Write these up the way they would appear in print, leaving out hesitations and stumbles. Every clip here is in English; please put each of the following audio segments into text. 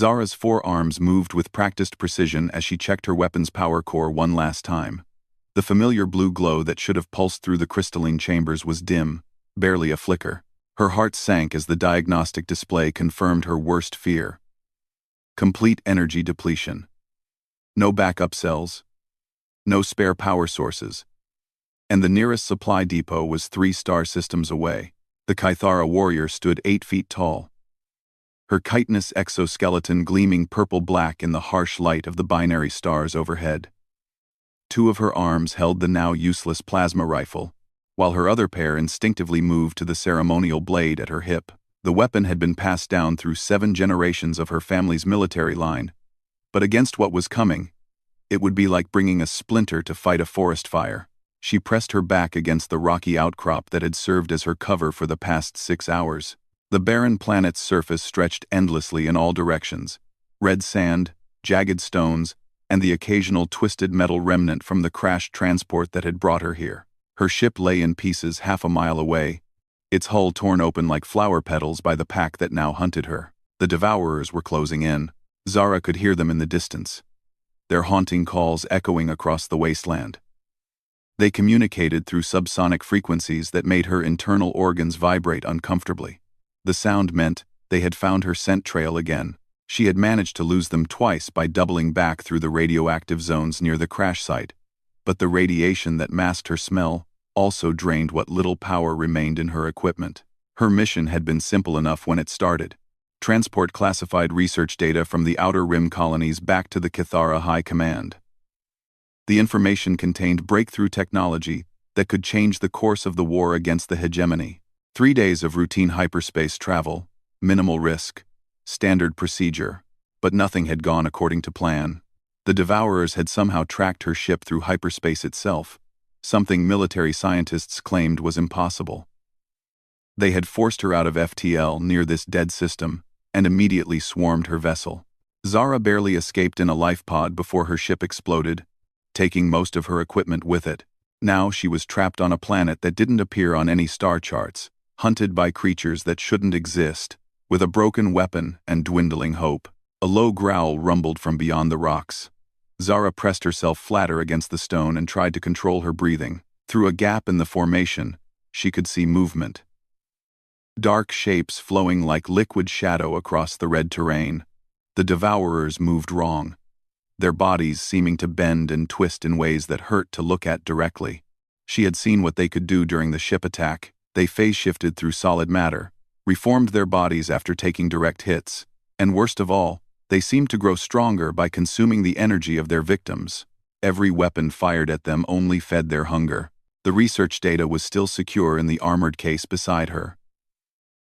Zara's forearms moved with practiced precision as she checked her weapon's power core one last time. The familiar blue glow that should have pulsed through the crystalline chambers was dim, barely a flicker. Her heart sank as the diagnostic display confirmed her worst fear. Complete energy depletion. No backup cells. No spare power sources. And the nearest supply depot was 3 star systems away. The Kythara warrior stood 8 feet tall, her chitinous exoskeleton gleaming purple-black in the harsh light of the binary stars overhead. 2 of her arms held the now useless plasma rifle, while her other pair instinctively moved to the ceremonial blade at her hip. The weapon had been passed down through 7 generations of her family's military line, but against what was coming, it would be like bringing a splinter to fight a forest fire. She pressed her back against the rocky outcrop that had served as her cover for the past 6 hours. The barren planet's surface stretched endlessly in all directions. Red sand, jagged stones, and the occasional twisted metal remnant from the crashed transport that had brought her here. Her ship lay in pieces half a mile away, its hull torn open like flower petals by the pack that now hunted her. The Devourers were closing in. Zara could hear them in the distance, their haunting calls echoing across the wasteland. They communicated through subsonic frequencies that made her internal organs vibrate uncomfortably. The sound meant they had found her scent trail again. She had managed to lose them twice by doubling back through the radioactive zones near the crash site, but the radiation that masked her smell also drained what little power remained in her equipment. Her mission had been simple enough when it started: transport classified research data from the Outer Rim colonies back to the Kythara High Command. The information contained breakthrough technology that could change the course of the war against the hegemony. 3 days of routine hyperspace travel, minimal risk, standard procedure, but nothing had gone according to plan. The Devourers had somehow tracked her ship through hyperspace itself, something military scientists claimed was impossible. They had forced her out of FTL near this dead system and immediately swarmed her vessel. Zara barely escaped in a life pod before her ship exploded, taking most of her equipment with it. Now she was trapped on a planet that didn't appear on any star charts, hunted by creatures that shouldn't exist, with a broken weapon and dwindling hope. A low growl rumbled from beyond the rocks. Zara pressed herself flatter against the stone and tried to control her breathing. Through a gap in the formation, she could see movement. Dark shapes flowing like liquid shadow across the red terrain. The Devourers moved wrong, their bodies seeming to bend and twist in ways that hurt to look at directly. She had seen what they could do during the ship attack. They phase-shifted through solid matter, reformed their bodies after taking direct hits, and worst of all, they seemed to grow stronger by consuming the energy of their victims. Every weapon fired at them only fed their hunger. The research data was still secure in the armored case beside her.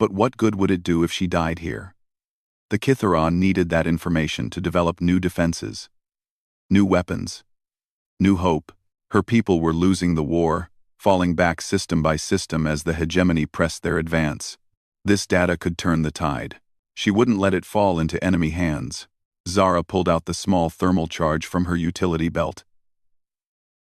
But what good would it do if she died here? The Kythara needed that information to develop new defenses, new weapons, new hope. Her people were losing the war, falling back system by system as the hegemony pressed their advance. This data could turn the tide. She wouldn't let it fall into enemy hands. Zara pulled out the small thermal charge from her utility belt.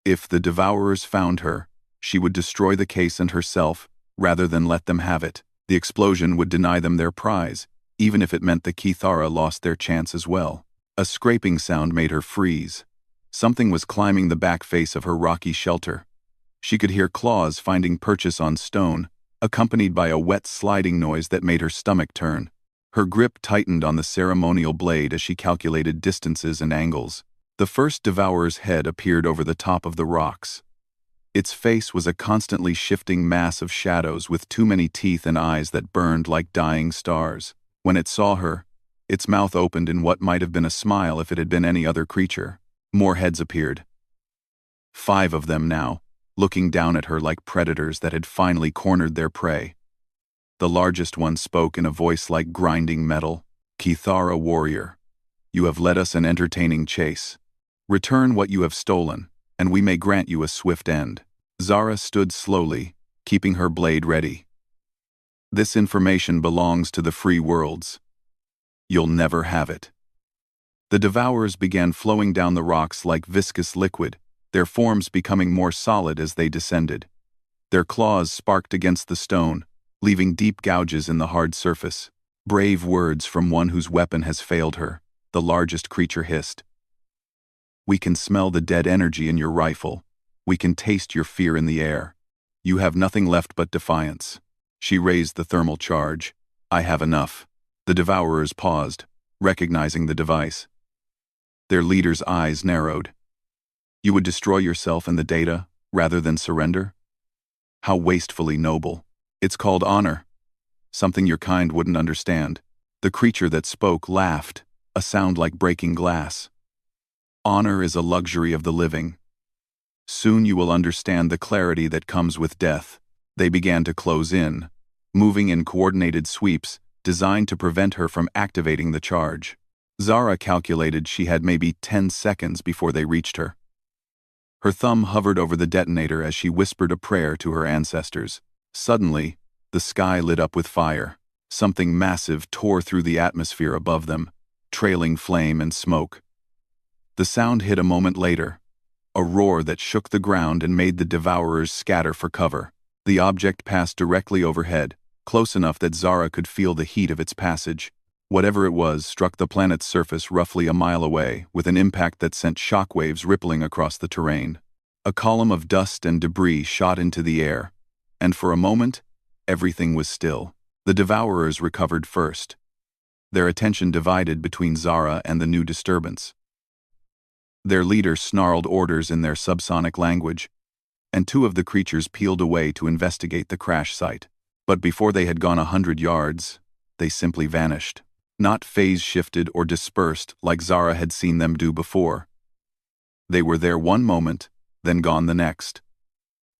If the Devourers found her, she would destroy the case and herself, rather than let them have it. The explosion would deny them their prize, even if it meant the Kythara lost their chance as well. A scraping sound made her freeze. Something was climbing the back face of her rocky shelter. She could hear claws finding purchase on stone, accompanied by a wet sliding noise that made her stomach turn. Her grip tightened on the ceremonial blade as she calculated distances and angles. The first Devourer's head appeared over the top of the rocks. Its face was a constantly shifting mass of shadows with too many teeth and eyes that burned like dying stars. When it saw her, its mouth opened in what might have been a smile if it had been any other creature. More heads appeared. 5 of them now, looking down at her like predators that had finally cornered their prey. The largest one spoke in a voice like grinding metal. "Kythara warrior, you have led us an entertaining chase. Return what you have stolen, and we may grant you a swift end." Zara stood slowly, keeping her blade ready. "This information belongs to the free worlds. You'll never have it." The Devourers began flowing down the rocks like viscous liquid, their forms becoming more solid as they descended. Their claws sparked against the stone, leaving deep gouges in the hard surface. Brave words from one whose weapon has failed her, the largest creature hissed. We can smell the dead energy in your rifle. We can taste your fear in the air. You have nothing left but defiance. She raised the thermal charge. I have enough. The Devourers paused, recognizing the device. Their leader's eyes narrowed. You would destroy yourself and the data, rather than surrender? How wastefully noble. It's called honor. Something your kind wouldn't understand. The creature that spoke laughed, a sound like breaking glass. Honor is a luxury of the living. Soon you will understand the clarity that comes with death. They began to close in, moving in coordinated sweeps designed to prevent her from activating the charge. Zara calculated she had maybe 10 seconds before they reached her. Her thumb hovered over the detonator as she whispered a prayer to her ancestors. Suddenly, the sky lit up with fire. Something massive tore through the atmosphere above them, trailing flame and smoke. The sound hit a moment later, a roar that shook the ground and made the Devourers scatter for cover. The object passed directly overhead, close enough that Zara could feel the heat of its passage. Whatever it was struck the planet's surface roughly a mile away, with an impact that sent shockwaves rippling across the terrain. A column of dust and debris shot into the air, and for a moment, everything was still. The Devourers recovered first, their attention divided between Zara and the new disturbance. Their leader snarled orders in their subsonic language, and two of the creatures peeled away to investigate the crash site. But before they had gone 100 yards, they simply vanished. Not phase-shifted or dispersed like Zara had seen them do before. They were there one moment, then gone the next,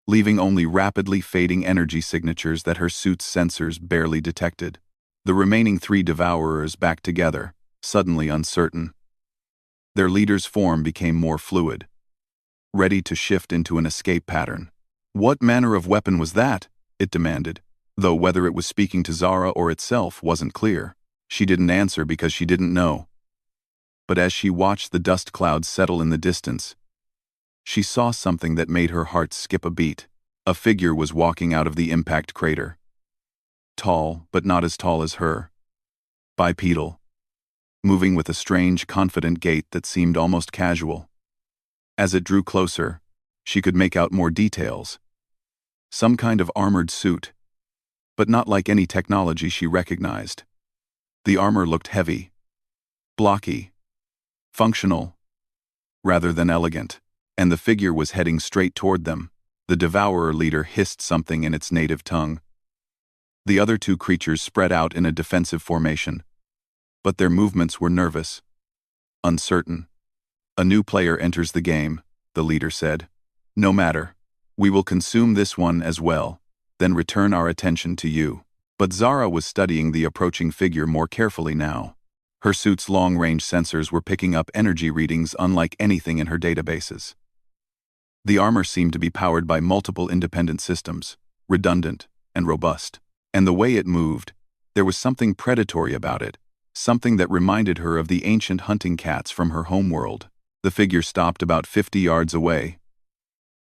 leaving only rapidly fading energy signatures that her suit's sensors barely detected. The remaining three Devourers back together, suddenly uncertain. Their leader's form became more fluid, ready to shift into an escape pattern. What manner of weapon was that? It demanded, though whether it was speaking to Zara or itself wasn't clear. She didn't answer because she didn't know. But as she watched the dust clouds settle in the distance, she saw something that made her heart skip a beat. A figure was walking out of the impact crater. Tall, but not as tall as her. Bipedal. Moving with a strange, confident gait that seemed almost casual. As it drew closer, she could make out more details. Some kind of armored suit, but not like any technology she recognized. The armor looked heavy, blocky, functional, rather than elegant, and the figure was heading straight toward them. The Devourer leader hissed something in its native tongue. The other two creatures spread out in a defensive formation, but their movements were nervous, uncertain. A new player enters the game, the leader said. No matter. We will consume this one as well, then return our attention to you. But Zara was studying the approaching figure more carefully now. Her suit's long-range sensors were picking up energy readings unlike anything in her databases. The armor seemed to be powered by multiple independent systems, redundant and robust. And the way it moved, there was something predatory about it. Something that reminded her of the ancient hunting cats from her homeworld. The figure stopped about 50 yards away,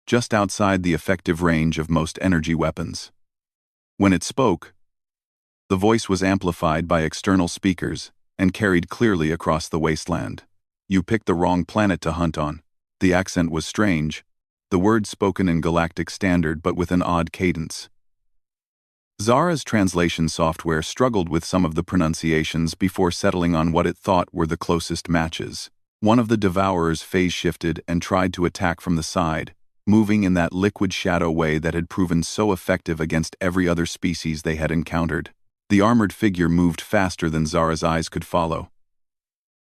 just outside the effective range of most energy weapons. When it spoke, the voice was amplified by external speakers and carried clearly across the wasteland. You picked the wrong planet to hunt on. The accent was strange, the words spoken in Galactic Standard but with an odd cadence. Zara's translation software struggled with some of the pronunciations before settling on what it thought were the closest matches. One of the Devourers phase-shifted and tried to attack from the side, moving in that liquid shadow way that had proven so effective against every other species they had encountered. The armored figure moved faster than Zara's eyes could follow.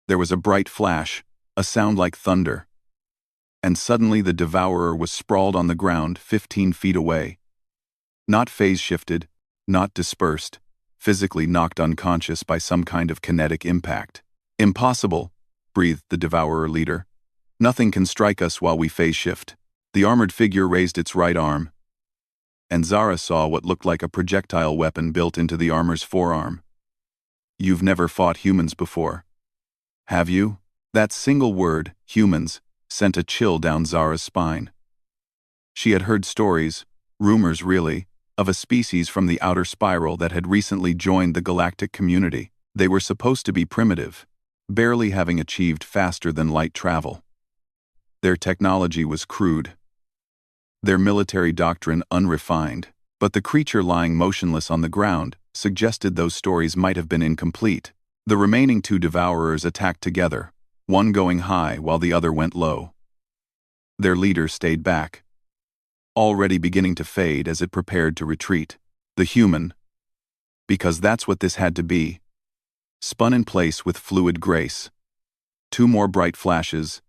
There was a bright flash, a sound like thunder, and suddenly the Devourer was sprawled on the ground 15 feet away. Not phase-shifted, not dispersed, physically knocked unconscious by some kind of kinetic impact. Impossible, breathed the Devourer leader. Nothing can strike us while we phase shift. The armored figure raised its right arm, and Zara saw what looked like a projectile weapon built into the armor's forearm. You've never fought humans before, have you? That single word, humans, sent a chill down Zara's spine. She had heard stories, rumors really, of a species from the outer spiral that had recently joined the galactic community. They were supposed to be primitive, barely having achieved faster-than-light travel. Their technology was crude, their military doctrine unrefined, but the creature lying motionless on the ground suggested those stories might have been incomplete. The remaining two devourers attacked together, one going high while the other went low. Their leader stayed back, already beginning to fade as it prepared to retreat. The human, because that's what this had to be, spun in place with fluid grace. Two more bright flashes,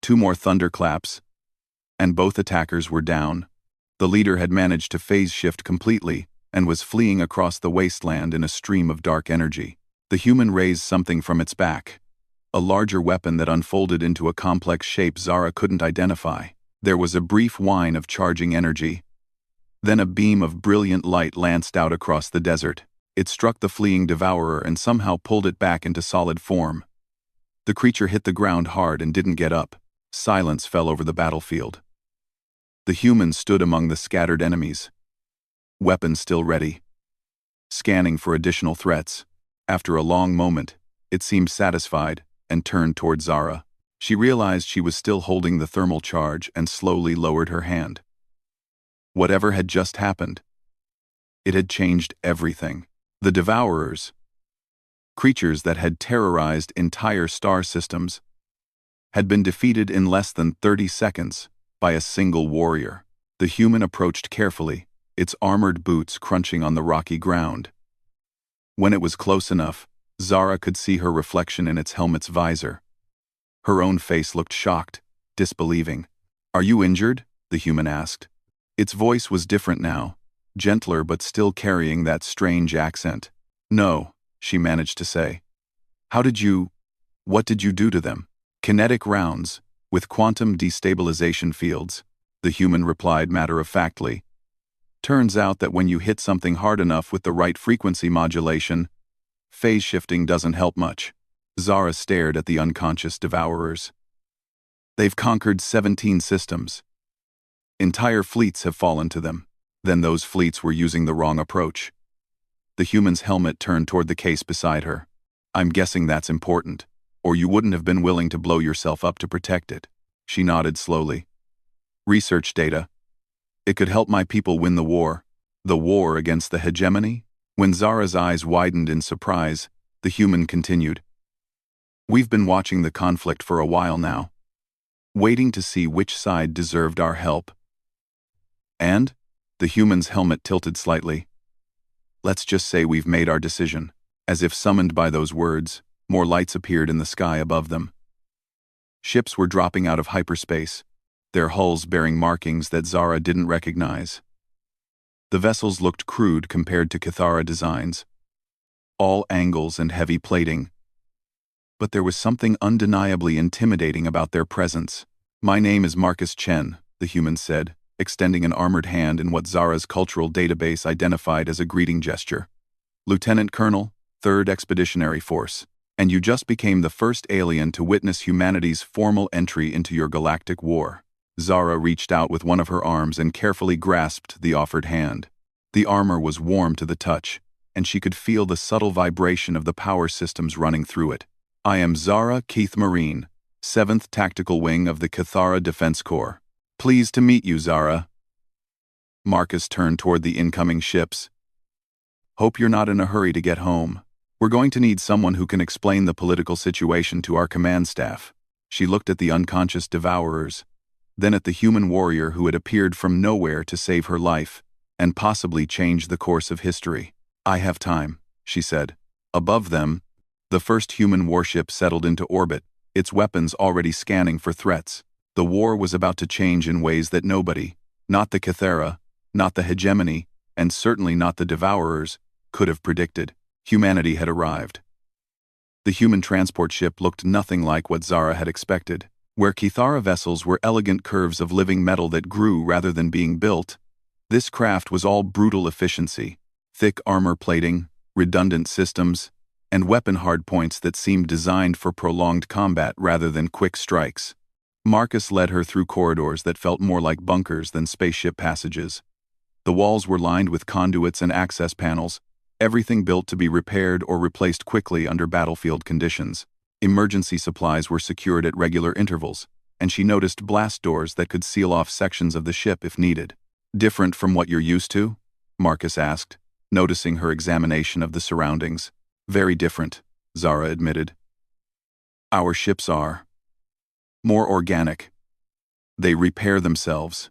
two more thunderclaps, and both attackers were down. The leader had managed to phase shift completely and was fleeing across the wasteland in a stream of dark energy. The human raised something from its back, a larger weapon that unfolded into a complex shape Zara couldn't identify. There was a brief whine of charging energy. Then a beam of brilliant light lanced out across the desert. It struck the fleeing devourer and somehow pulled it back into solid form. The creature hit the ground hard and didn't get up. Silence fell over the battlefield. The human stood among the scattered enemies, weapons still ready, scanning for additional threats. After a long moment, it seemed satisfied and turned toward Zara. She realized she was still holding the thermal charge and slowly lowered her hand. Whatever had just happened, it had changed everything. The devourers, creatures that had terrorized entire star systems, had been defeated in less than 30 seconds by a single warrior. The human approached carefully, its armored boots crunching on the rocky ground. When it was close enough, Zara could see her reflection in its helmet's visor. Her own face looked shocked, disbelieving. "Are you injured?" the human asked. Its voice was different now, gentler but still carrying that strange accent. "No," she managed to say. What did you do to them?" "Kinetic rounds, with quantum destabilization fields," the human replied matter-of-factly. "Turns out that when you hit something hard enough with the right frequency modulation, phase shifting doesn't help much." Zara stared at the unconscious devourers. "They've conquered 17 systems. Entire fleets have fallen to them. Then those fleets were using the wrong approach." The human's helmet turned toward the case beside her. "I'm guessing that's important, or you wouldn't have been willing to blow yourself up to protect it." She nodded slowly. "Research data. It could help my people win the war." "The war against the hegemony?" When Zara's eyes widened in surprise, the human continued. "We've been watching the conflict for a while now, waiting to see which side deserved our help." "And?" The human's helmet tilted slightly. "Let's just say we've made our decision." As if summoned by those words, more lights appeared in the sky above them. Ships were dropping out of hyperspace, their hulls bearing markings that Zara didn't recognize. The vessels looked crude compared to Cathara designs, all angles and heavy plating. But there was something undeniably intimidating about their presence. "My name is Marcus Chen," the human said, extending an armored hand in what Zara's cultural database identified as a greeting gesture. "Lieutenant Colonel, 3rd Expeditionary Force, and you just became the first alien to witness humanity's formal entry into your galactic war." Zara reached out with one of her arms and carefully grasped the offered hand. The armor was warm to the touch, and she could feel the subtle vibration of the power systems running through it. "I am Zara Keith Marine, 7th Tactical Wing of the Cathara Defense Corps. Pleased to meet you, Zara." Marcus turned toward the incoming ships. "Hope you're not in a hurry to get home. We're going to need someone who can explain the political situation to our command staff." She looked at the unconscious devourers, then at the human warrior who had appeared from nowhere to save her life, and possibly change the course of history. "I have time," she said. Above them, the first human warship settled into orbit, its weapons already scanning for threats. The war was about to change in ways that nobody, not the Cathara, not the hegemony, and certainly not the devourers, could have predicted. Humanity had arrived. The human transport ship looked nothing like what Zara had expected. Where Cathara vessels were elegant curves of living metal that grew rather than being built, this craft was all brutal efficiency, thick armor plating, redundant systems, and weapon hardpoints that seemed designed for prolonged combat rather than quick strikes. Marcus led her through corridors that felt more like bunkers than spaceship passages. The walls were lined with conduits and access panels, everything built to be repaired or replaced quickly under battlefield conditions. Emergency supplies were secured at regular intervals, and she noticed blast doors that could seal off sections of the ship if needed. "Different from what you're used to?" Marcus asked, noticing her examination of the surroundings. "Very different," Zara admitted. "Our ships are more organic. They repair themselves,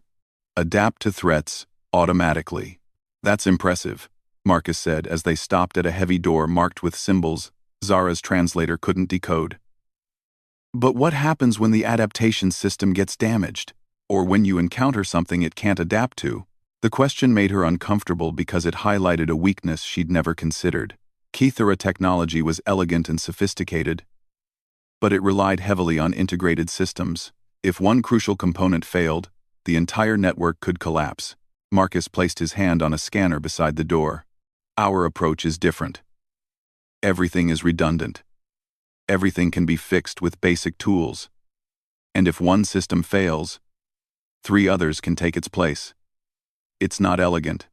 adapt to threats automatically." "That's impressive," Marcus said as they stopped at a heavy door marked with symbols Zara's translator couldn't decode. "But what happens when the adaptation system gets damaged? Or when you encounter something it can't adapt to?" The question made her uncomfortable because it highlighted a weakness she'd never considered. Kithara technology was elegant and sophisticated, but it relied heavily on integrated systems. If one crucial component failed, the entire network could collapse. Marcus placed his hand on a scanner beside the door. "Our approach is different. Everything is redundant. Everything can be fixed with basic tools. And if one system fails, 3 others can take its place. It's not elegant,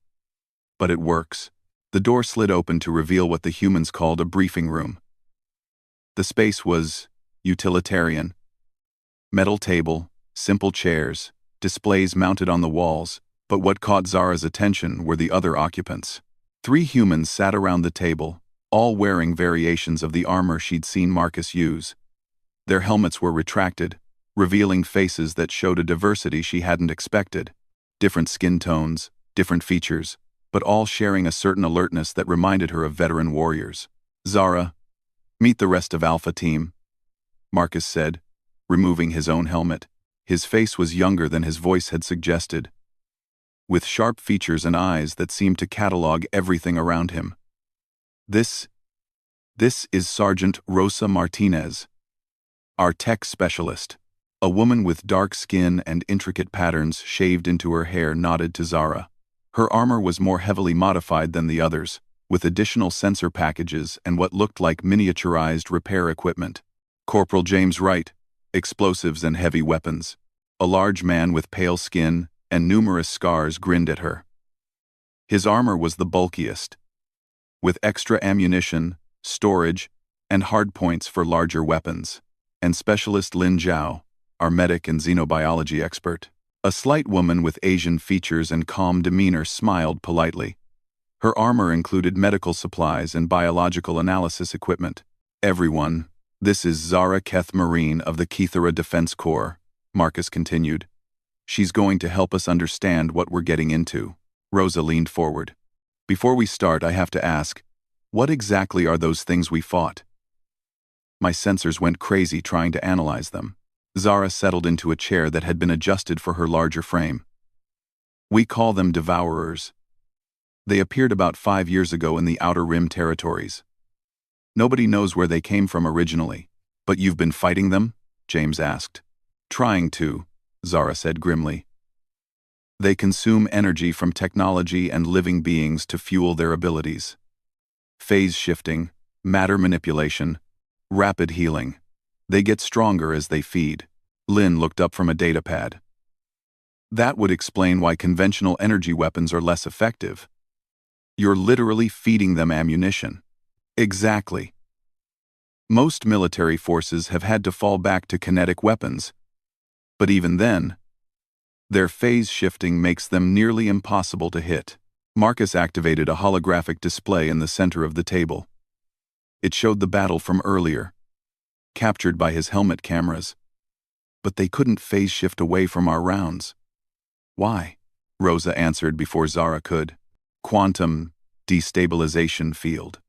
but it works." The door slid open to reveal what the humans called a briefing room. The space was utilitarian. Metal table, simple chairs, displays mounted on the walls, but what caught Zara's attention were the other occupants. 3 humans sat around the table, all wearing variations of the armor she'd seen Marcus use. Their helmets were retracted, revealing faces that showed a diversity she hadn't expected. Different skin tones, different features, but all sharing a certain alertness that reminded her of veteran warriors. "Zara, meet the rest of Alpha Team," Marcus said, removing his own helmet. His face was younger than his voice had suggested, with sharp features and eyes that seemed to catalog everything around him. This is Sergeant Rosa Martinez, our tech specialist." A woman with dark skin and intricate patterns shaved into her hair nodded to Zara. Her armor was more heavily modified than the others, with additional sensor packages and what looked like miniaturized repair equipment. "Corporal James Wright, explosives and heavy weapons." A large man with pale skin and numerous scars grinned at her. His armor was the bulkiest, with extra ammunition, storage, and hardpoints for larger weapons. And Specialist Lin Zhao, our medic and xenobiology expert. A slight woman with Asian features and calm demeanor smiled politely. Her armor included medical supplies and biological analysis equipment. "Everyone, this is Zara Keth Marine of the Kithara Defense Corps," Marcus continued. "She's going to help us understand what we're getting into." Rosa leaned forward. "Before we start, I have to ask, what exactly are those things we fought?" My sensors went crazy trying to analyze them. Zara settled into a chair that had been adjusted for her larger frame. "We call them Devourers. They appeared about 5 years ago in the Outer Rim territories. Nobody knows where they came from originally." "But you've been fighting them?" James asked. "Trying to," Zara said grimly. "They consume energy from technology and living beings to fuel their abilities. Phase shifting, matter manipulation, rapid healing. They get stronger as they feed." Lin looked up from a datapad. "That would explain why conventional energy weapons are less effective. You're literally feeding them ammunition." "Exactly. Most military forces have had to fall back to kinetic weapons. But even then, their phase shifting makes them nearly impossible to hit." Marcus activated a holographic display in the center of the table. It showed the battle from earlier, captured by his helmet cameras. "But they couldn't phase shift away from our rounds." "Why?" Rosa answered before Zara could. "Quantum destabilization field.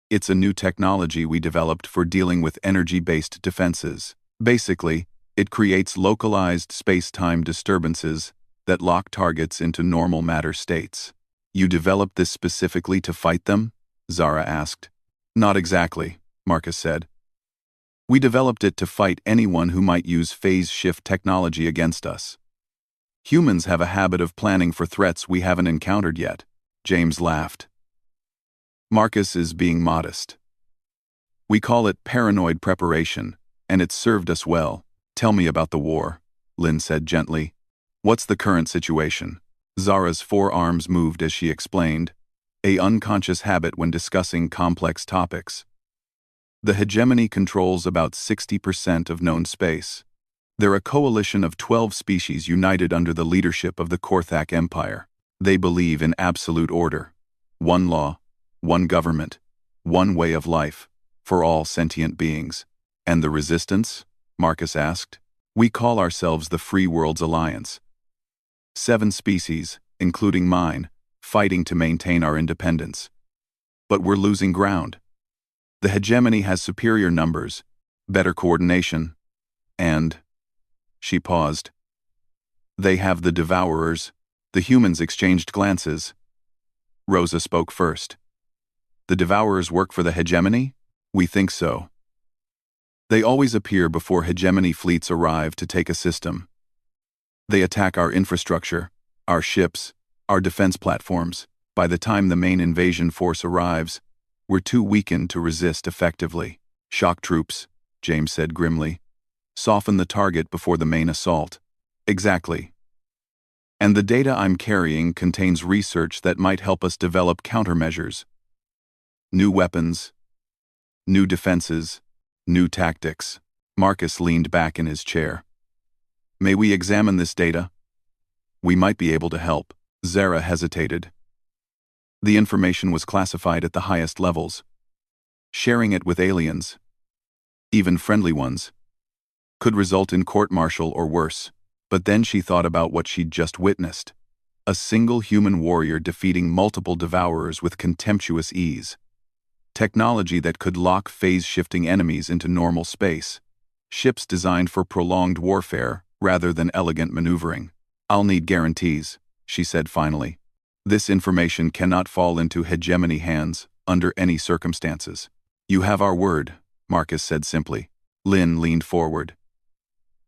It's a new technology we developed for dealing with energy-based defenses. Basically, it creates localized space-time disturbances that lock targets into normal matter states." "You developed this specifically to fight them?" Zara asked. "Not exactly," Marcus said. "We developed it to fight anyone who might use phase shift technology against us. Humans have a habit of planning for threats we haven't encountered yet." James laughed. "Marcus is being modest. We call it paranoid preparation, and it's served us well." "Tell me about the war," Lin said gently. "What's the current situation?" Zara's forearms moved as she explained, a unconscious habit when discussing complex topics. The hegemony controls about 60% of known space. They're a coalition of 12 species united under the leadership of the Korthak Empire. They believe in absolute order. One law, one government, one way of life, for all sentient beings. And the resistance? Marcus asked. We call ourselves the Free Worlds Alliance. 7 species, including mine, fighting to maintain our independence. But we're losing ground. The hegemony has superior numbers, better coordination, and... She paused. They have the devourers. The humans exchanged glances. Rosa spoke first. The devourers work for the hegemony? We think so. They always appear before hegemony fleets arrive to take a system. They attack our infrastructure, our ships, our defense platforms. By the time the main invasion force arrives, we're too weakened to resist effectively. Shock troops, James said grimly. Soften the target before the main assault. Exactly. And the data I'm carrying contains research that might help us develop countermeasures. New weapons, new defenses, new tactics. Marcus leaned back in his chair. May we examine this data? We might be able to help. Zara hesitated. The information was classified at the highest levels. Sharing it with aliens, even friendly ones, could result in court-martial or worse. But then she thought about what she'd just witnessed. A single human warrior defeating multiple devourers with contemptuous ease. Technology that could lock phase-shifting enemies into normal space. Ships designed for prolonged warfare rather than elegant maneuvering. I'll need guarantees, she said finally. This information cannot fall into hegemony hands under any circumstances. You have our word, Marcus said simply. Lynn leaned forward.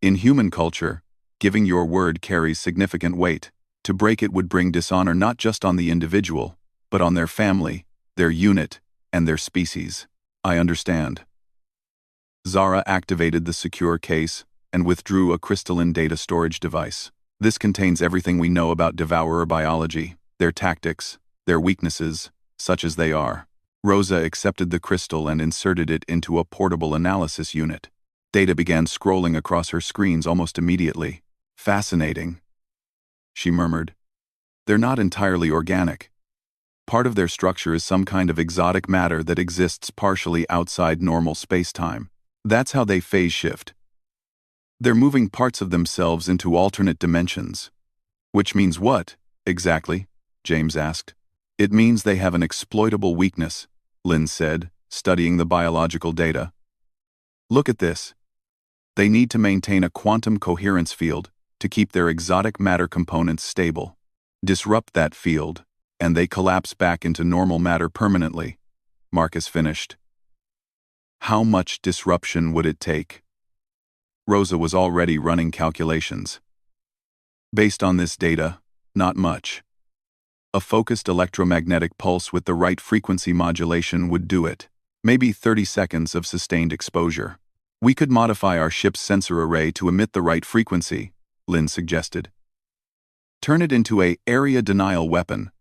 In human culture, giving your word carries significant weight. To break it would bring dishonor not just on the individual, but on their family, their unit, and their species. I understand. Zara activated the secure case and withdrew a crystalline data storage device. This contains everything we know about devourer biology, their tactics, their weaknesses, such as they are. Rosa accepted the crystal and inserted it into a portable analysis unit. Data began scrolling across her screens almost immediately. Fascinating, she murmured. They're not entirely organic. Part of their structure is some kind of exotic matter that exists partially outside normal space-time. That's how they phase shift. They're moving parts of themselves into alternate dimensions. Which means what, exactly? James asked. It means they have an exploitable weakness, Lynn said, studying the biological data. Look at this. They need to maintain a quantum coherence field to keep their exotic matter components stable. Disrupt that field, and they collapse back into normal matter permanently, Marcus finished. How much disruption would it take? Rosa was already running calculations. Based on this data, not much. A focused electromagnetic pulse with the right frequency modulation would do it. Maybe 30 seconds of sustained exposure. We could modify our ship's sensor array to emit the right frequency, Lynn suggested. Turn it into a area denial weapon.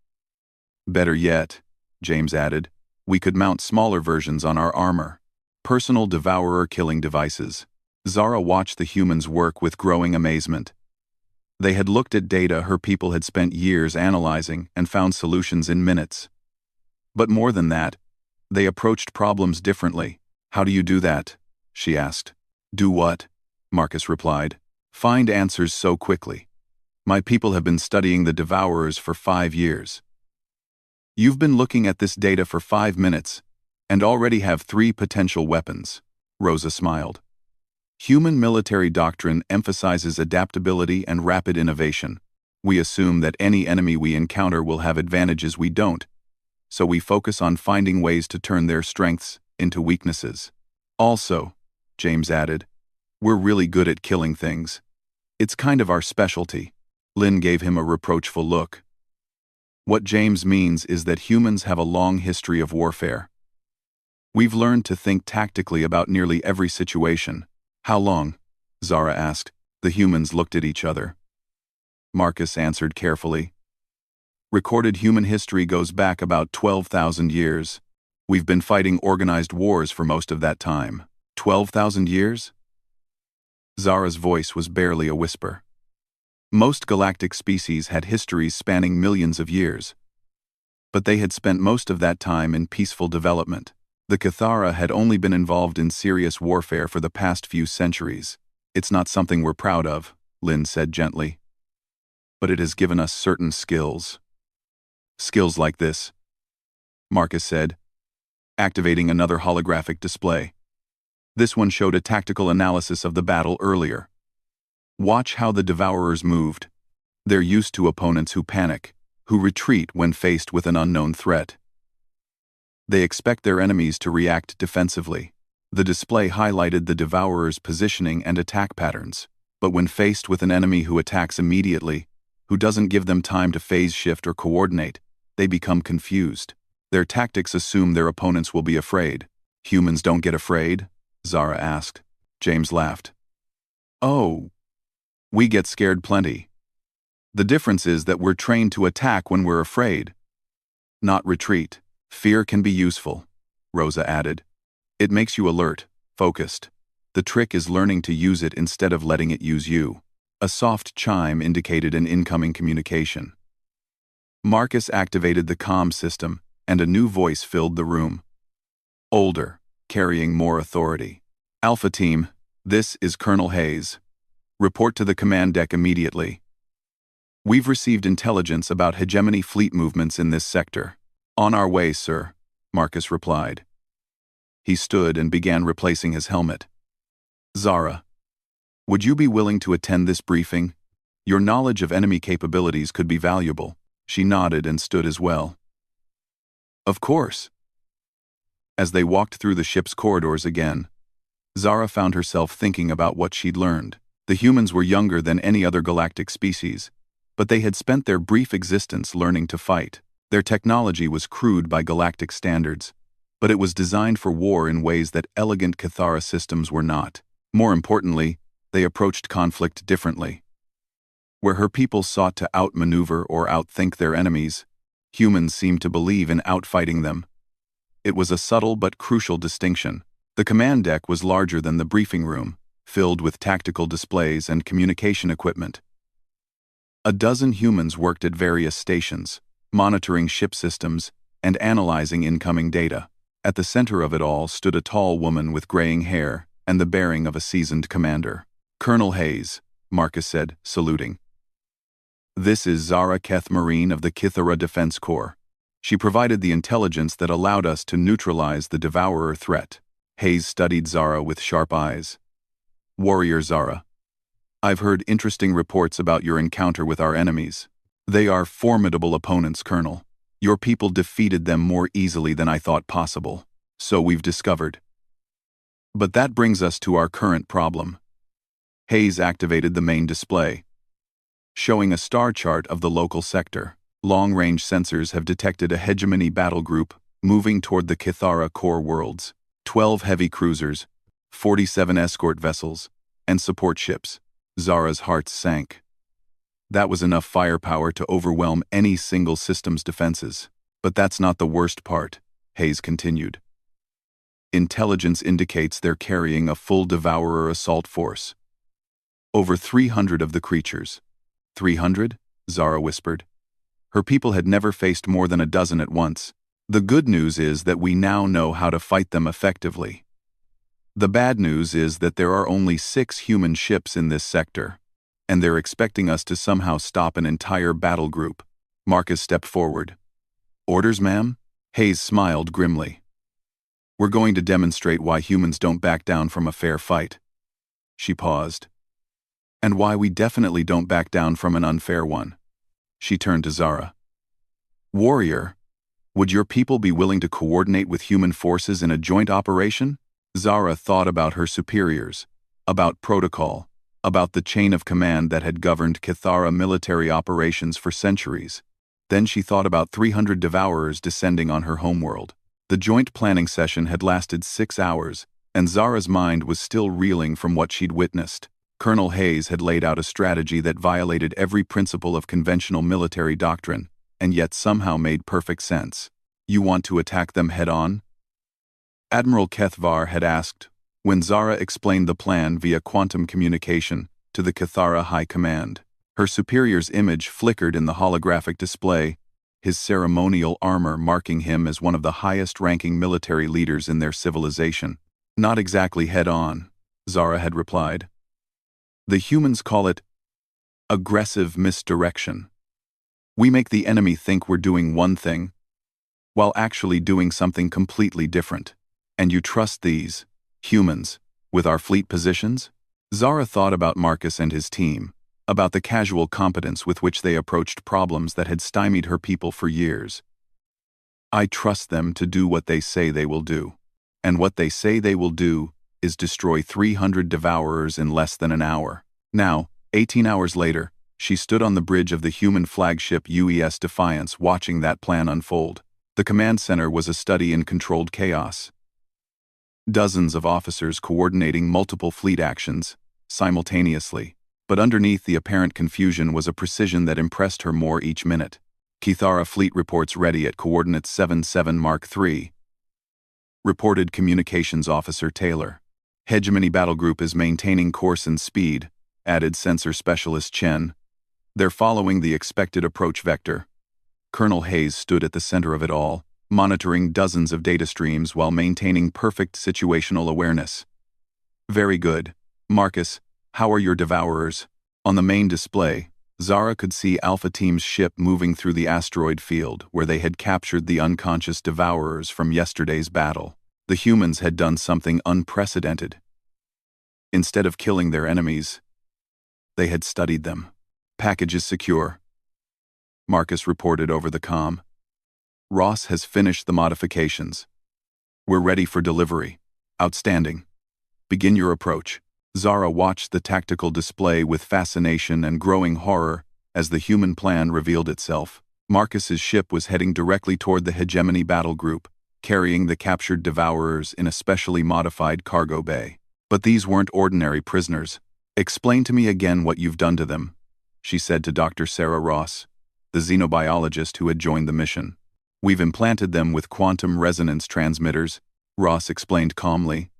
Better yet, James added, we could mount smaller versions on our armor. Personal devourer killing devices. Zara watched the humans work with growing amazement. They had looked at data her people had spent years analyzing and found solutions in minutes. But more than that, they approached problems differently. How do you do that? She asked. Do what? Marcus replied. Find answers so quickly. My people have been studying the devourers for 5 years. You've been looking at this data for 5 minutes, and already have 3 potential weapons, Rosa smiled. Human military doctrine emphasizes adaptability and rapid innovation. We assume that any enemy we encounter will have advantages we don't, so we focus on finding ways to turn their strengths into weaknesses. Also, James added, we're really good at killing things. It's kind of our specialty. Lynn gave him a reproachful look. What James means is that humans have a long history of warfare. We've learned to think tactically about nearly every situation. How long? Zara asked. The humans looked at each other. Marcus answered carefully. Recorded human history goes back about 12,000 years. We've been fighting organized wars for most of that time. 12,000 years? Zara's voice was barely a whisper. Most galactic species had histories spanning millions of years, but they had spent most of that time in peaceful development. The Cathara had only been involved in serious warfare for the past few centuries. It's not something we're proud of, Lynn said gently. But it has given us certain skills. Skills like this, Marcus said, activating another holographic display. This one showed a tactical analysis of the battle earlier. Watch how the Devourers moved. They're used to opponents who panic, who retreat when faced with an unknown threat. They expect their enemies to react defensively. The display highlighted the Devourers' positioning and attack patterns, but when faced with an enemy who attacks immediately, who doesn't give them time to phase shift or coordinate, they become confused. Their tactics assume their opponents will be afraid. Humans don't get afraid? Zara asked. James laughed. Oh, we get scared plenty. The difference is that we're trained to attack when we're afraid, not retreat. Fear can be useful, Rosa added. It makes you alert, focused. The trick is learning to use it instead of letting it use you. A soft chime indicated an incoming communication. Marcus activated the comm system, and a new voice filled the room. Older, carrying more authority. Alpha Team, this is Colonel Hayes. Report to the command deck immediately. We've received intelligence about hegemony fleet movements in this sector. On our way, sir, Marcus replied. He stood and began replacing his helmet. Zara, would you be willing to attend this briefing? Your knowledge of enemy capabilities could be valuable. She nodded and stood as well. Of course. As they walked through the ship's corridors again, Zara found herself thinking about what she'd learned. The humans were younger than any other galactic species, but they had spent their brief existence learning to fight. Their technology was crude by galactic standards, but it was designed for war in ways that elegant Cathara systems were not. More importantly, they approached conflict differently. Where her people sought to outmaneuver or outthink their enemies, humans seemed to believe in outfighting them. It was a subtle but crucial distinction. The command deck was larger than the briefing room, filled with tactical displays and communication equipment. A dozen humans worked at various stations, monitoring ship systems and analyzing incoming data. At the center of it all stood a tall woman with graying hair and the bearing of a seasoned commander. Colonel Hayes, Marcus said, saluting. This is Zara Keth Marine of the Kithara Defense Corps. She provided the intelligence that allowed us to neutralize the Devourer threat. Hayes studied Zara with sharp eyes. Warrior Zara, I've heard interesting reports about your encounter with our enemies. They are formidable opponents, Colonel. Your people defeated them more easily than I thought possible, so we've discovered. But that brings us to our current problem. Hayes activated the main display, showing a star chart of the local sector. Long-range sensors have detected a hegemony battle group moving toward the Kithara core worlds. 12 heavy cruisers, 47 escort vessels, and support ships. Zara's heart sank. That was enough firepower to overwhelm any single system's defenses. But that's not the worst part, Hayes continued. Intelligence indicates they're carrying a full Devourer assault force. Over 300 of the creatures. 300? Zara whispered. Her people had never faced more than a dozen at once. The good news is that we now know how to fight them effectively. The bad news is that there are only 6 human ships in this sector, and they're expecting us to somehow stop an entire battle group. Marcus stepped forward. Orders, ma'am? Hayes smiled grimly. We're going to demonstrate why humans don't back down from a fair fight. She paused. And why we definitely don't back down from an unfair one. She turned to Zara. Warrior, would your people be willing to coordinate with human forces in a joint operation? Zara thought about her superiors, about protocol, about the chain of command that had governed Kithara military operations for centuries. Then she thought about 300 Devourers descending on her homeworld. The joint planning session had lasted 6 hours, and Zara's mind was still reeling from what she'd witnessed. Colonel Hayes had laid out a strategy that violated every principle of conventional military doctrine, and yet somehow made perfect sense. You want to attack them head-on? Admiral Kethvar had asked, when Zara explained the plan via quantum communication to the Cathara High Command. Her superior's image flickered in the holographic display, his ceremonial armor marking him as one of the highest-ranking military leaders in their civilization. Not exactly head-on, Zara had replied. The humans call it aggressive misdirection. We make the enemy think we're doing one thing, while actually doing something completely different. And you trust these humans with our fleet positions? Zara thought about Marcus and his team, about the casual competence with which they approached problems that had stymied her people for years. I trust them to do what they say they will do. And what they say they will do is destroy 300 Devourers in less than an hour. Now, 18 hours later, she stood on the bridge of the human flagship UES Defiance watching that plan unfold. The command center was a study in controlled chaos. Dozens of officers coordinating multiple fleet actions simultaneously, but underneath the apparent confusion was a precision that impressed her more each minute. Cathara fleet reports ready at coordinates 77 Mark III. Reported Communications Officer Taylor. Hegemony Battle Group is maintaining course and speed, added Sensor Specialist Chen. They're following the expected approach vector. Colonel Hayes stood at the center of it all, monitoring dozens of data streams while maintaining perfect situational awareness. Very good. Marcus, how are your Devourers? On the main display, Zara could see Alpha Team's ship moving through the asteroid field where they had captured the unconscious Devourers from yesterday's battle. The humans had done something unprecedented. Instead of killing their enemies, they had studied them. Package is secure, Marcus reported over the comm. Ross has finished the modifications. We're ready for delivery. Outstanding. Begin your approach. Zara watched the tactical display with fascination and growing horror as the human plan revealed itself. Marcus's ship was heading directly toward the Hegemony Battle Group, carrying the captured Devourers in a specially modified cargo bay. But these weren't ordinary prisoners. Explain to me again what you've done to them, she said to Dr. Sarah Ross, the xenobiologist who had joined the mission. We've implanted them with quantum resonance transmitters, Ross explained calmly.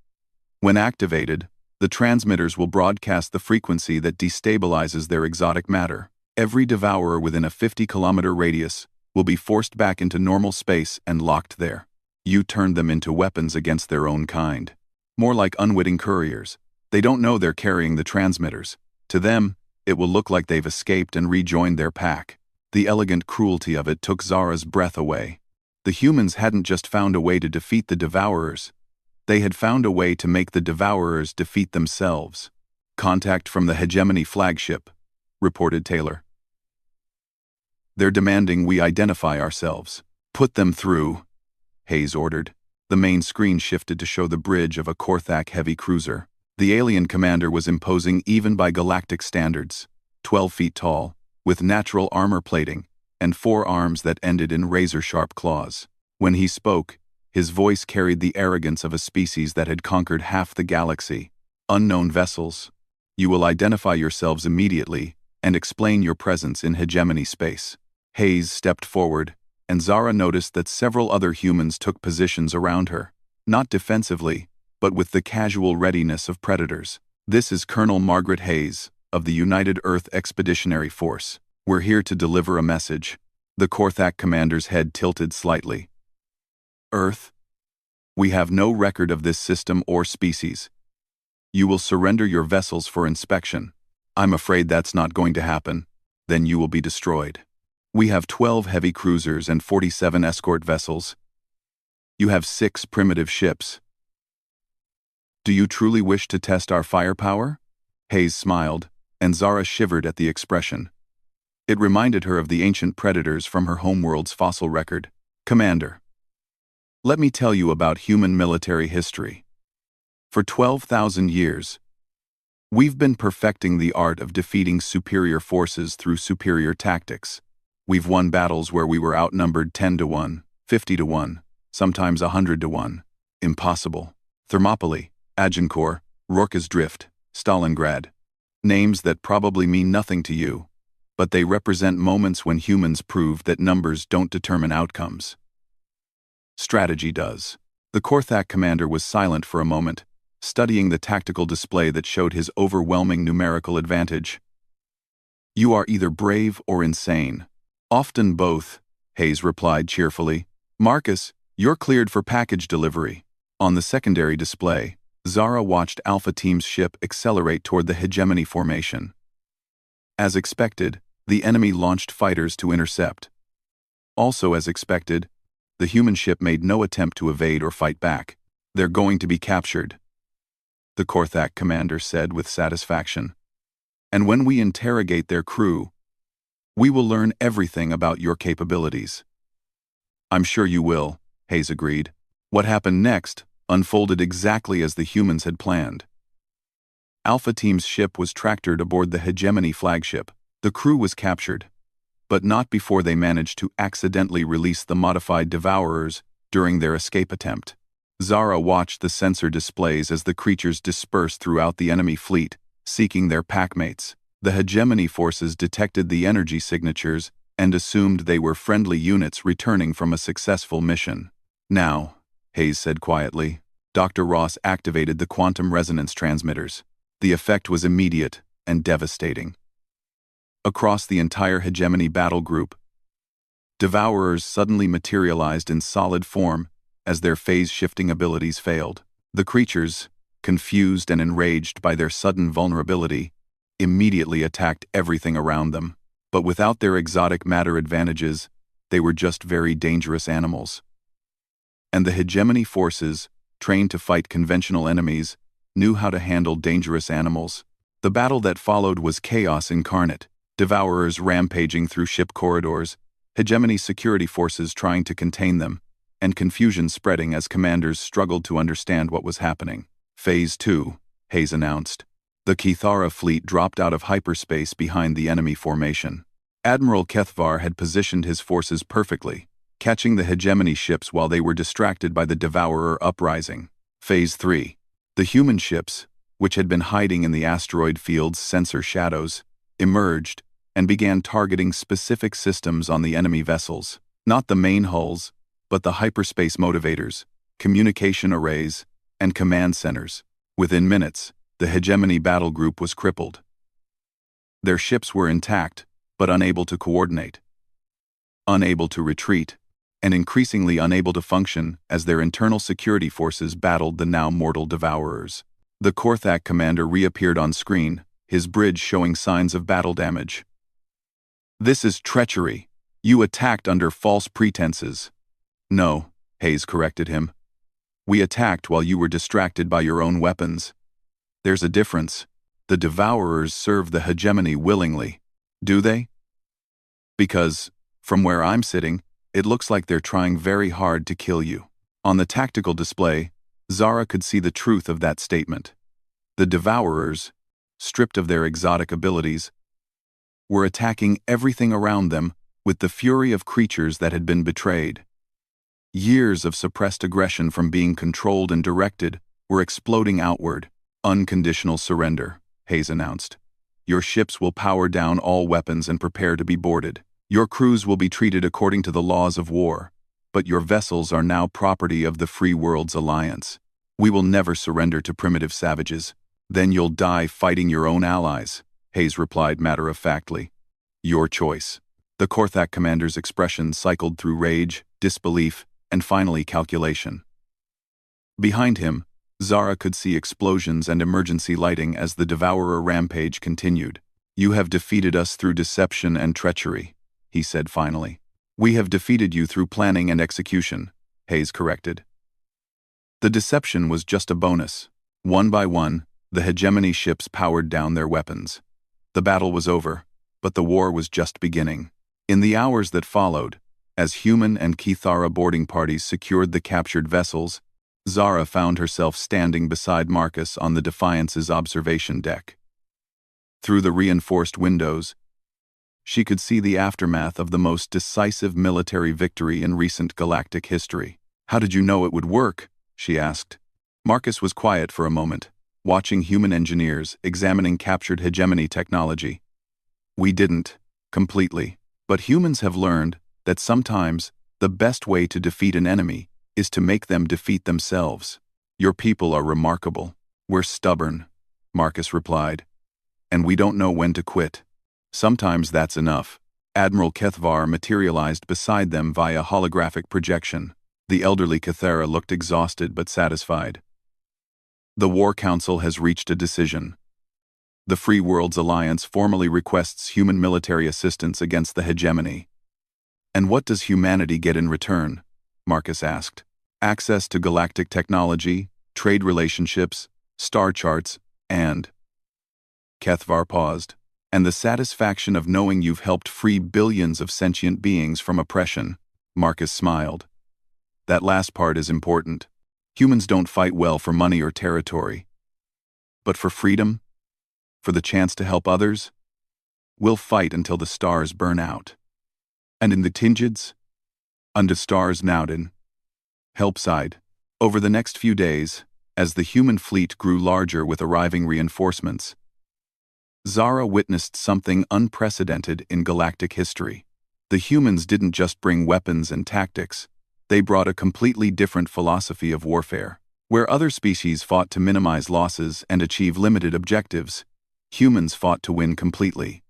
When activated, the transmitters will broadcast the frequency that destabilizes their exotic matter. Every Devourer within a 50-kilometer radius will be forced back into normal space and locked there. You turned them into weapons against their own kind. More like unwitting couriers. They don't know they're carrying the transmitters. To them, it will look like they've escaped and rejoined their pack. The elegant cruelty of it took Zara's breath away. The humans hadn't just found a way to defeat the Devourers. They had found a way to make the Devourers defeat themselves. Contact from the Hegemony flagship, reported Taylor. They're demanding we identify ourselves. Put them through, Hayes ordered. The main screen shifted to show the bridge of a Korthak heavy cruiser. The alien commander was imposing even by galactic standards, 12 feet tall, with natural armor plating, and 4 arms that ended in razor-sharp claws. When he spoke, his voice carried the arrogance of a species that had conquered half the galaxy. Unknown vessels, you will identify yourselves immediately and explain your presence in hegemony space. Hayes stepped forward, and Zara noticed that several other humans took positions around her, not defensively, but with the casual readiness of predators. This is Colonel Margaret Hayes, of the United Earth Expeditionary Force. We're here to deliver a message. The Korthak commander's head tilted slightly. Earth? We have no record of this system or species. You will surrender your vessels for inspection. I'm afraid that's not going to happen. Then you will be destroyed. We have 12 heavy cruisers and 47 escort vessels. You have 6 primitive ships. Do you truly wish to test our firepower? Hayes smiled, and Zara shivered at the expression. It reminded her of the ancient predators from her homeworld's fossil record. Commander, let me tell you about human military history. For 12,000 years, we've been perfecting the art of defeating superior forces through superior tactics. We've won battles where we were outnumbered 10 to 1, 50 to 1, sometimes 100 to 1. Impossible. Thermopylae, Agincourt, Rorke's Drift, Stalingrad. Names that probably mean nothing to you. but they represent moments when humans prove that numbers don't determine outcomes. Strategy does. The Korthak commander was silent for a moment, studying the tactical display that showed his overwhelming numerical advantage. "You are either brave or insane." "Often both," Hayes replied cheerfully. "Marcus, you're cleared for package delivery." On the secondary display, Zara watched Alpha Team's ship accelerate toward the hegemony formation. As expected, the enemy launched fighters to intercept. Also as expected, the human ship made no attempt to evade or fight back. "They're going to be captured," the Korthak commander said with satisfaction. "And when we interrogate their crew, we will learn everything about your capabilities." "I'm sure you will," Hayes agreed. What happened next unfolded exactly as the humans had planned. Alpha Team's ship was tractored aboard the Hegemony flagship. The crew was captured, but not before they managed to accidentally release the modified Devourers during their escape attempt. Zara watched the sensor displays as the creatures dispersed throughout the enemy fleet, seeking their packmates. The Hegemony forces detected the energy signatures and assumed they were friendly units returning from a successful mission. "Now," Hayes said quietly, Dr. Ross activated the quantum resonance transmitters. The effect was immediate and devastating. Across the entire Hegemony battle group, Devourers suddenly materialized in solid form as their phase-shifting abilities failed. The creatures, confused and enraged by their sudden vulnerability, immediately attacked everything around them. But without their exotic matter advantages, they were just very dangerous animals. And the Hegemony forces, trained to fight conventional enemies, knew how to handle dangerous animals. The battle that followed was chaos incarnate. Devourers rampaging through ship corridors, Hegemony security forces trying to contain them, and confusion spreading as commanders struggled to understand what was happening. Phase 2, Hayes announced. The Kithara fleet dropped out of hyperspace behind the enemy formation. Admiral Kethvar had positioned his forces perfectly, catching the Hegemony ships while they were distracted by the Devourer uprising. Phase 3. The human ships, which had been hiding in the asteroid field's sensor shadows, emerged and began targeting specific systems on the enemy vessels. Not the main hulls, but the hyperspace motivators, communication arrays, and command centers. Within minutes, the Hegemony battle group was crippled. Their ships were intact, but unable to coordinate, unable to retreat, and increasingly unable to function as their internal security forces battled the now mortal Devourers. The Korthak commander reappeared on screen, his bridge showing signs of battle damage. "This is treachery. You attacked under false pretenses." "No," Hayes corrected him. "We attacked while you were distracted by your own weapons." "There's a difference. The Devourers serve the Hegemony willingly." "Do they?" "Because, from where I'm sitting, it looks like they're trying very hard to kill you." On the tactical display, Zara could see the truth of that statement. The Devourers, stripped of their exotic abilities, were attacking everything around them with the fury of creatures that had been betrayed. Years of suppressed aggression from being controlled and directed were exploding outward. "Unconditional surrender," Hayes announced. "Your ships will power down all weapons and prepare to be boarded. Your crews will be treated according to the laws of war, but your vessels are now property of the Free Worlds Alliance. We will never surrender to primitive savages. Then you'll die fighting your own allies," Hayes replied matter-of-factly. "Your choice." The Korthak commander's expression cycled through rage, disbelief, and finally calculation. Behind him, Zara could see explosions and emergency lighting as the Devourer rampage continued. "You have defeated us through deception and treachery," he said finally. "We have defeated you through planning and execution," Hayes corrected. The deception was just a bonus. One by one, the Hegemony ships powered down their weapons. The battle was over, but the war was just beginning. In the hours that followed, as human and Kithara boarding parties secured the captured vessels, Zara found herself standing beside Marcus on the Defiance's observation deck. Through the reinforced windows, she could see the aftermath of the most decisive military victory in recent galactic history. "How did you know it would work?" she asked. Marcus was quiet for a moment, watching human engineers examining captured Hegemony technology. "We didn't," Completely. But humans have learned that sometimes the best way to defeat an enemy is to make them defeat themselves. Your people are remarkable. We're stubborn, Marcus replied. And we don't know when to quit. Sometimes that's enough. Admiral Kethvar materialized beside them via holographic projection. The elderly Kethera looked exhausted but satisfied. The War Council has reached a decision. The Free Worlds Alliance formally requests human military assistance against the hegemony. And what does humanity get in return? Marcus asked. Access to galactic technology, trade relationships, star charts, and... Kethvar paused. And the satisfaction of knowing you've helped free billions of sentient beings from oppression. Marcus smiled. That last part is important. Humans don't fight well for money or territory. But for freedom? For the chance to help others? We'll fight until the stars burn out. And in the Tingids? Unto stars Naudin. Helpside. Over the next few days, as the human fleet grew larger with arriving reinforcements, Zara witnessed something unprecedented in galactic history. The humans didn't just bring weapons and tactics, they brought a completely different philosophy of warfare. Where other species fought to minimize losses and achieve limited objectives, humans fought to win completely.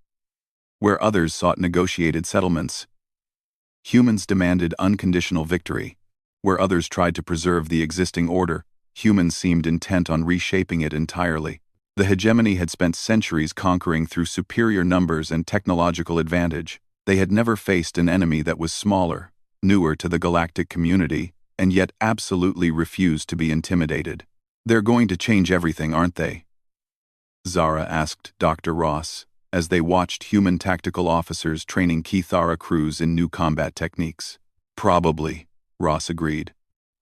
Where others sought negotiated settlements, humans demanded unconditional victory. Where others tried to preserve the existing order, humans seemed intent on reshaping it entirely. The hegemony had spent centuries conquering through superior numbers and technological advantage. They had never faced an enemy that was smaller, newer to the galactic community, and yet absolutely refused to be intimidated. They're going to change everything, aren't they? Zara asked Dr. Ross, as they watched human tactical officers training Kethara crews in new combat techniques. Probably, Ross agreed.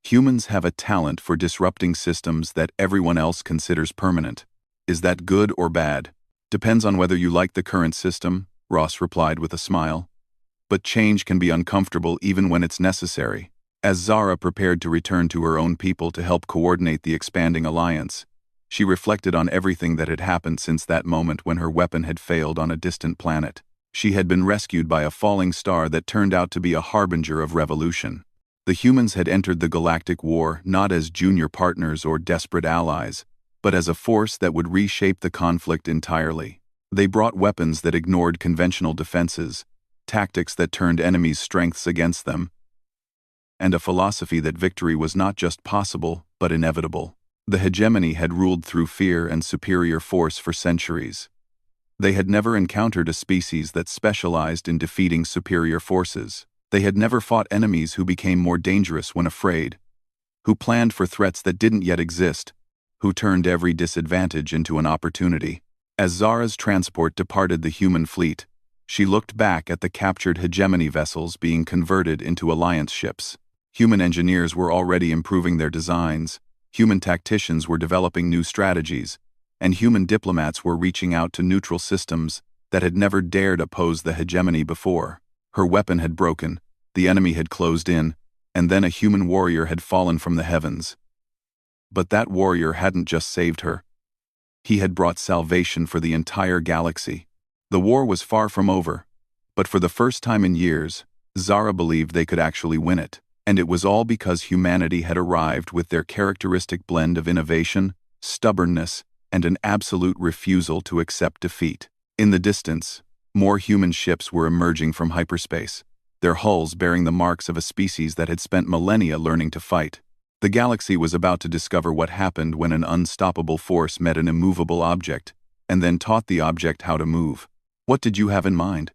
Humans have a talent for disrupting systems that everyone else considers permanent. Is that good or bad? Depends on whether you like the current system, Ross replied with a smile. But change can be uncomfortable even when it's necessary. As Zara prepared to return to her own people to help coordinate the expanding alliance, she reflected on everything that had happened since that moment when her weapon had failed on a distant planet. She had been rescued by a falling star that turned out to be a harbinger of revolution. The humans had entered the Galactic War not as junior partners or desperate allies, but as a force that would reshape the conflict entirely. They brought weapons that ignored conventional defenses, tactics that turned enemies' strengths against them, and a philosophy that victory was not just possible, but inevitable. The hegemony had ruled through fear and superior force for centuries. They had never encountered a species that specialized in defeating superior forces. They had never fought enemies who became more dangerous when afraid, who planned for threats that didn't yet exist, who turned every disadvantage into an opportunity. As Zara's transport departed the human fleet, she looked back at the captured hegemony vessels being converted into alliance ships. Human engineers were already improving their designs, human tacticians were developing new strategies, and human diplomats were reaching out to neutral systems that had never dared oppose the hegemony before. Her weapon had broken, the enemy had closed in, and then a human warrior had fallen from the heavens. But that warrior hadn't just saved her. He had brought salvation for the entire galaxy. The war was far from over, but for the first time in years, Zara believed they could actually win it. And it was all because humanity had arrived with their characteristic blend of innovation, stubbornness, and an absolute refusal to accept defeat. In the distance, more human ships were emerging from hyperspace, their hulls bearing the marks of a species that had spent millennia learning to fight. The galaxy was about to discover what happened when an unstoppable force met an immovable object, and then taught the object how to move. What did you have in mind?